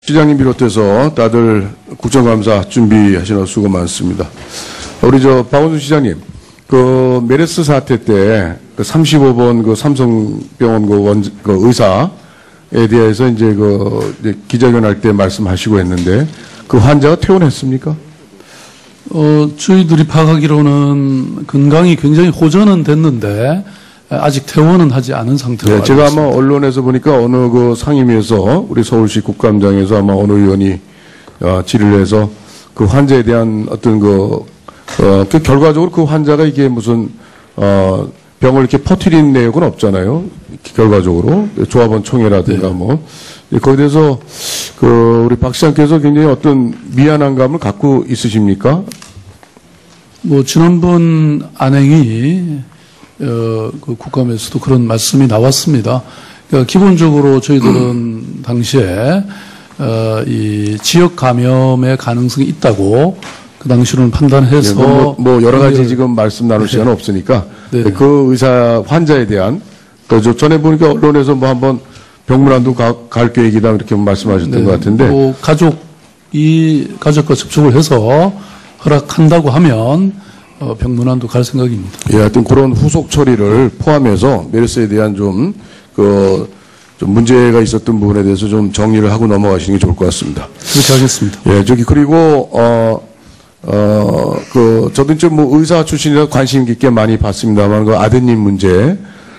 시장님 비롯해서 다들 국정감사 준비하시느라 수고 많습니다. 우리 박원순 시장님, 그 메르스 사태 때 그 35번 그 삼성병원 그 의사에 대해서 이제 기자회견 할 때 말씀하시고 했는데 그 환자가 퇴원했습니까? 저희들이 파악하기로는 건강이 굉장히 호전은 됐는데 아직 퇴원은 하지 않은 상태로 네, 제가 아마 언론에서 보니까 어느 그 상임위에서 우리 서울시 국감장에서 아마 어느 의원이 질의를 해서 그 환자에 대한 어떤 그 결과적으로 그 환자가 이게 무슨 병을 이렇게 퍼뜨린 내용은 없잖아요. 결과적으로 조합원 총회라든가 네. 뭐 거기에 대해서 그 우리 박 시장께서 굉장히 어떤 미안한 감을 갖고 있으십니까? 뭐 지난번 안행이 그 국감에서도 그런 말씀이 나왔습니다. 그러니까 기본적으로 저희들은 당시에 이 지역 감염의 가능성이 있다고 그 당시로는 판단해서 네, 뭐 여러 가지 지금 말씀 나눌 시간은 없으니까 네. 그 의사 환자에 대한 또 전에 보니까 언론에서 뭐 한번 병문안도 갈 계획이다 이렇게 말씀하셨던 네, 것 같은데 뭐 가족과 접촉을 해서 허락한다고 하면 병문안도 갈 생각입니다. 예, 하여튼 그런 후속 처리를 포함해서 메르스에 대한 좀 문제가 있었던 부분에 대해서 좀 정리를 하고 넘어가시는 게 좋을 것 같습니다. 그렇게 하겠습니다. 예, 그리고 저도 이제 뭐 의사 출신이라 관심 깊게 많이 봤습니다만 그 아드님 문제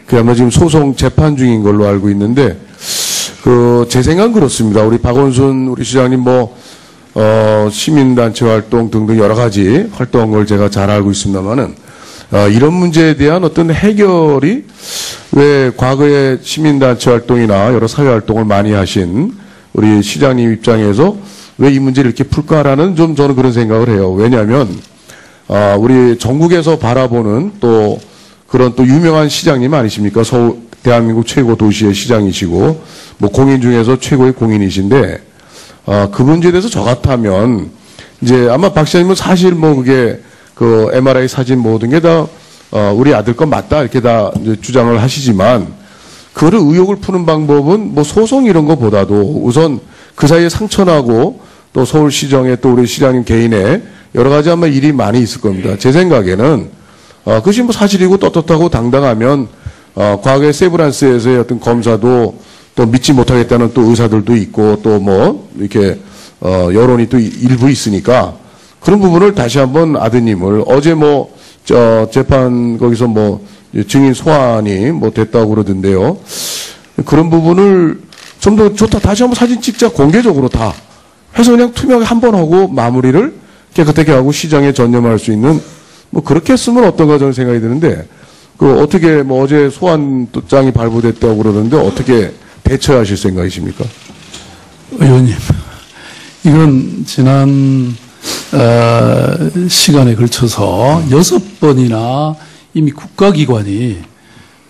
그야말로 지금 소송 재판 중인 걸로 알고 있는데 제 생각은 그렇습니다. 우리 박원순 우리 시장님 시민단체 활동 등등 여러 가지 활동을 제가 잘 알고 있습니다만은, 이런 문제에 대한 어떤 해결이 왜 과거에 시민단체 활동이나 여러 사회 활동을 많이 하신 우리 시장님 입장에서 왜 이 문제를 이렇게 풀까라는 좀 저는 그런 생각을 해요. 왜냐하면, 우리 전국에서 바라보는 또 그런 또 유명한 시장님 아니십니까? 대한민국 최고 도시의 시장이시고, 뭐 공인 중에서 최고의 공인이신데, 그 문제에 대해서 저 같다면, 이제 아마 박 시장님은 사실 뭐 그게 그 MRI 사진 모든 게 다, 우리 아들 건 맞다 이렇게 다 이제 주장을 하시지만, 그거를 의혹을 푸는 방법은 뭐 소송 이런 거보다도 우선 그 사이에 상처나고 또 서울시정에 또 우리 시장님 개인의 여러 가지 아마 일이 많이 있을 겁니다. 제 생각에는, 그것이 뭐 사실이고 떳떳하고 당당하면, 과거에 세브란스에서의 어떤 검사도 또 믿지 못하겠다는 또 의사들도 있고 또 뭐 이렇게 여론이 또 일부 있으니까 그런 부분을 다시 한번 아드님을 어제 뭐 재판 거기서 뭐 증인 소환이 뭐 됐다고 그러던데요. 그런 부분을 좀 더 좋다 다시 한번 사진 찍자 공개적으로 다 해서 그냥 투명하게 한번 하고 마무리를 깨끗하게 하고 시장에 전념할 수 있는 뭐 그렇게 했으면 어떤가 저는 생각이 드는데 어떻게 뭐 어제 소환장이 발부됐다고 그러는데 어떻게 대처하실 생각이십니까? 의원님, 이건 지난 시간에 걸쳐서 6번이나 이미 국가기관이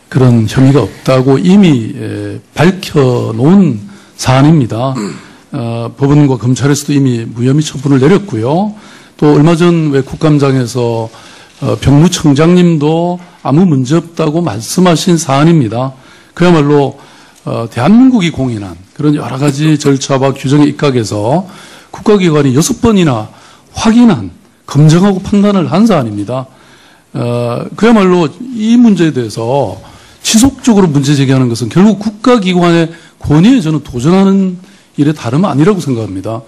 그런 혐의가 없다고 이미 밝혀놓은 사안입니다. 법원과 검찰에서도 이미 무혐의 처분을 내렸고요. 또 얼마 전 왜 국감장에서 병무청장님도 아무 문제 없다고 말씀하신 사안입니다. 그야말로 대한민국이 공인한 그런 여러 가지 절차와 규정에 입각해서 국가기관이 6번이나 확인한, 검증하고 판단을 한 사안입니다. 그야말로 이 문제에 대해서 지속적으로 문제 제기하는 것은 결국 국가기관의 권위에 저는 도전하는 일에 다름 아니라고 생각합니다.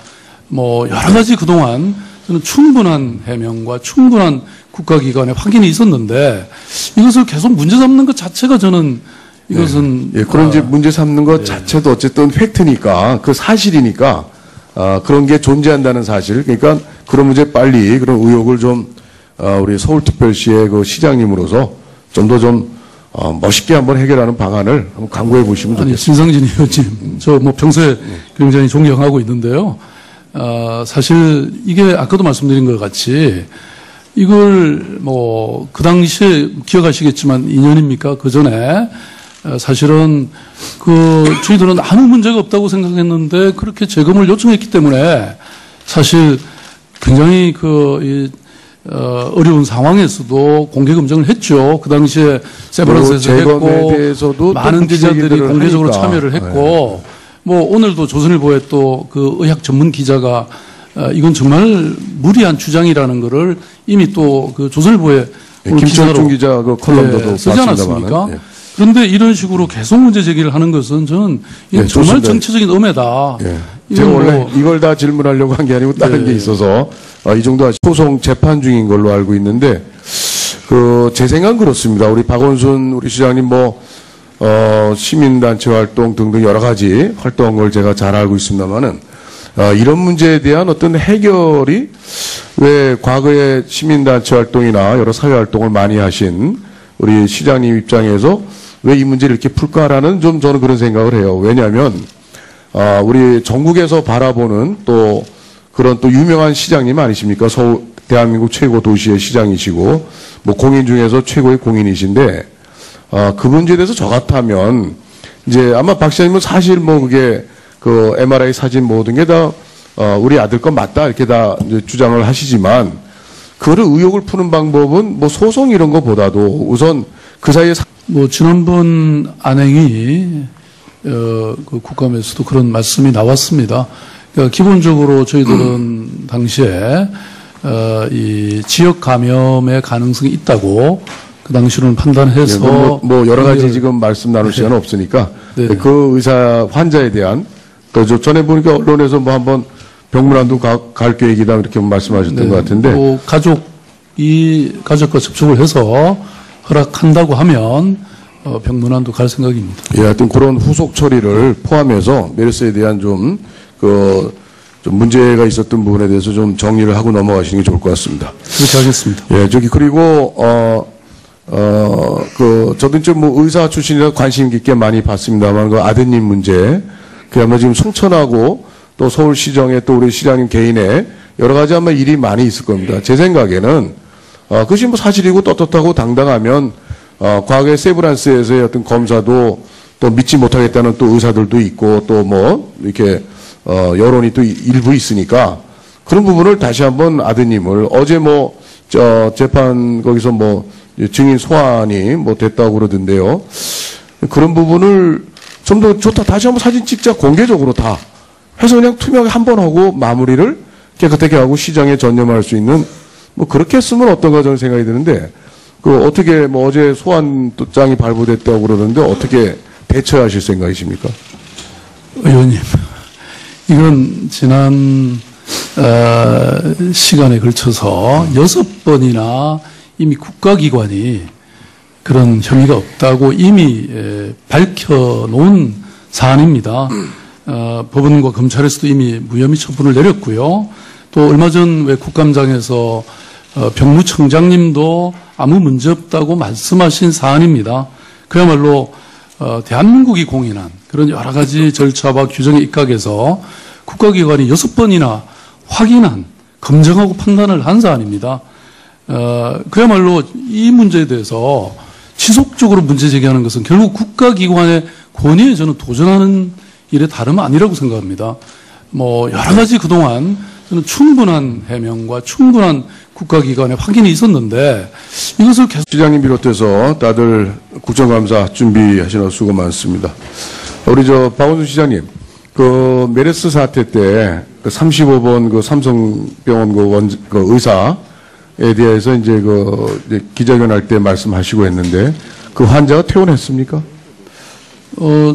뭐 여러 가지 그동안 저는 충분한 해명과 충분한 국가기관의 확인이 있었는데 이것을 계속 문제 삼는 것 자체가 저는 이것은 그런 이제 문제 삼는 것 자체도 어쨌든 팩트니까 그 사실이니까 그런 게 존재한다는 사실. 그러니까 그런 문제 빨리 그런 의혹을 좀 우리 서울특별시의 그 시장님으로서 좀 더 멋있게 한번 해결하는 방안을 한번 강구해 보시면 좋겠습니다. 신성진 의원님, 저 뭐 평소에 굉장히 존경하고 있는데요. 사실 이게 아까도 말씀드린 것 같이 이걸 뭐 그 당시에 기억하시겠지만 2년입니까? 그 전에 사실은 저희들은 아무 문제가 없다고 생각했는데 그렇게 재검을 요청했기 때문에 사실 굉장히 어려운 상황에서도 공개 검증을 했죠. 그 당시에 세브란스에서 했고 많은 기자들이 공개적으로 참여를 했고 뭐 오늘도 조선일보에 또 그 의학 전문 기자가 이건 정말 무리한 주장이라는 거를 이미 또 그 조선일보에 김철중 기자 그 컬럼도 쓰지 않았습니까? 예. 그런데 이런 식으로 계속 문제 제기를 하는 것은 저는 이건 정말 정치적인 음해다. 제가 원래 이걸 다 질문하려고 한 게 아니고 다른 게 있어서 이 정도 소송 재판 중인 걸로 알고 있는데 제 생각은 그렇습니다. 우리 박원순 우리 시장님 시민단체 활동 등등 여러 가지 활동한 걸 제가 잘 알고 있습니다만은 이런 문제에 대한 어떤 해결이 왜 과거에 시민단체 활동이나 여러 사회 활동을 많이 하신 우리 시장님 입장에서 왜 이 문제를 이렇게 풀까라는 좀 저는 그런 생각을 해요. 왜냐하면 우리 전국에서 바라보는 또 그런 또 유명한 시장님 아니십니까? 서울 대한민국 최고 도시의 시장이시고 뭐 공인 중에서 최고의 공인이신데 그 문제에 대해서 저 같다면 이제 아마 박 시장님은 사실 뭐 그게 그 MRI 사진 모든 게 다 우리 아들 건 맞다 이렇게 다 이제 주장을 하시지만 그거를 의혹을 푸는 방법은 뭐 소송 이런 거보다도 우선 그 사이에 뭐 지난번 안행이 그 국감에서도 그런 말씀이 나왔습니다. 그러니까 기본적으로 저희들은 당시에 이 지역 감염의 가능성이 있다고 그 당시로는 판단해서 뭐 여러 가지 지금 말씀 나눌 시간은 없으니까 그 의사 환자에 대한 저 전에 보니까 언론에서 뭐 한번 병문안도 갈 계획이다 이렇게 말씀하셨던 것 같은데 또 가족과 접촉을 해서 허락한다고 하면 병문안도 갈 생각입니다. 예, 하여튼 그런 후속 처리를 포함해서 메르스에 대한 좀 문제가 있었던 부분에 대해서 좀 정리를 하고 넘어가시는 게 좋을 것 같습니다. 그렇게 하겠습니다. 예, 그리고 저도 이제 뭐 의사 출신이라 관심 깊게 많이 봤습니다만 그 아드님 문제 그야말로 지금 송천하고 또 서울시정에 또 우리 시장님 개인의 여러 가지 아마 일이 많이 있을 겁니다. 제 생각에는 그것이 뭐 사실이고 떳떳하고 당당하면 과거에 세브란스에서의 어떤 검사도 또 믿지 못하겠다는 또 의사들도 있고 또 뭐 이렇게 여론이 또 일부 있으니까 그런 부분을 다시 한번 아드님을 어제 뭐 재판 거기서 뭐 증인 소환이 뭐 됐다고 그러던데요. 그런 부분을 좀 더 좋다. 다시 한번 사진 찍자 공개적으로 다 해서 그냥 투명하게 한번 하고 마무리를 깨끗하게 하고 시장에 전념할 수 있는 뭐 그렇게 했으면 어떤가 저는 생각이 드는데 어떻게 뭐 어제 소환장이 발부됐다고 그러는데 어떻게 대처하실 생각이십니까? 의원님, 이건 지난 시간에 걸쳐서 6번이나 이미 국가기관이 그런 혐의가 없다고 이미 밝혀놓은 사안입니다. 법원과 검찰에서도 이미 무혐의 처분을 내렸고요. 또 얼마 전 왜 국감장에서 병무청장님도 아무 문제 없다고 말씀하신 사안입니다. 그야말로 대한민국이 공인한 그런 여러 가지 절차와 규정에 입각해서 국가기관이 6번이나 확인한, 검증하고 판단을 한 사안입니다. 그야말로 이 문제에 대해서 지속적으로 문제 제기하는 것은 결국 국가기관의 권위에 저는 도전하는 일에 다름 아니라고 생각합니다. 뭐 여러 가지 그동안 저는 충분한 해명과 충분한 국가기관의 확인이 있었는데 이것을 계속 시장님 비롯해서 다들 국정감사 준비하시느라 수고 많습니다. 우리 박원순 시장님 그 메르스 사태 때 그 35번 그 삼성병원 그 의사에 대해서 이제 기자회견 할 때 말씀하시고 했는데 그 환자가 퇴원했습니까?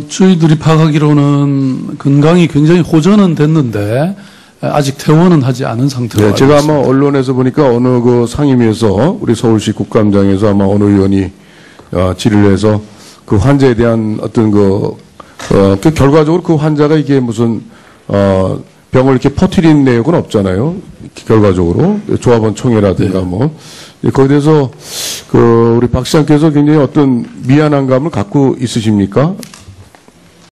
저희들이 파악하기로는 건강이 굉장히 호전은 됐는데 아직 퇴원은 하지 않은 상태로. 네, 제가 아마 언론에서 보니까 어느 그 상임위에서 우리 서울시 국감장에서 아마 어느 의원이 질의를 해서 그 환자에 대한 어떤 결과적으로 그 환자가 이게 무슨 병을 이렇게 퍼뜨린 내용은 없잖아요. 결과적으로 조합원 총회라든가 뭐 거기에 대해서 우리 박 시장께서 굉장히 어떤 미안한 감을 갖고 있으십니까?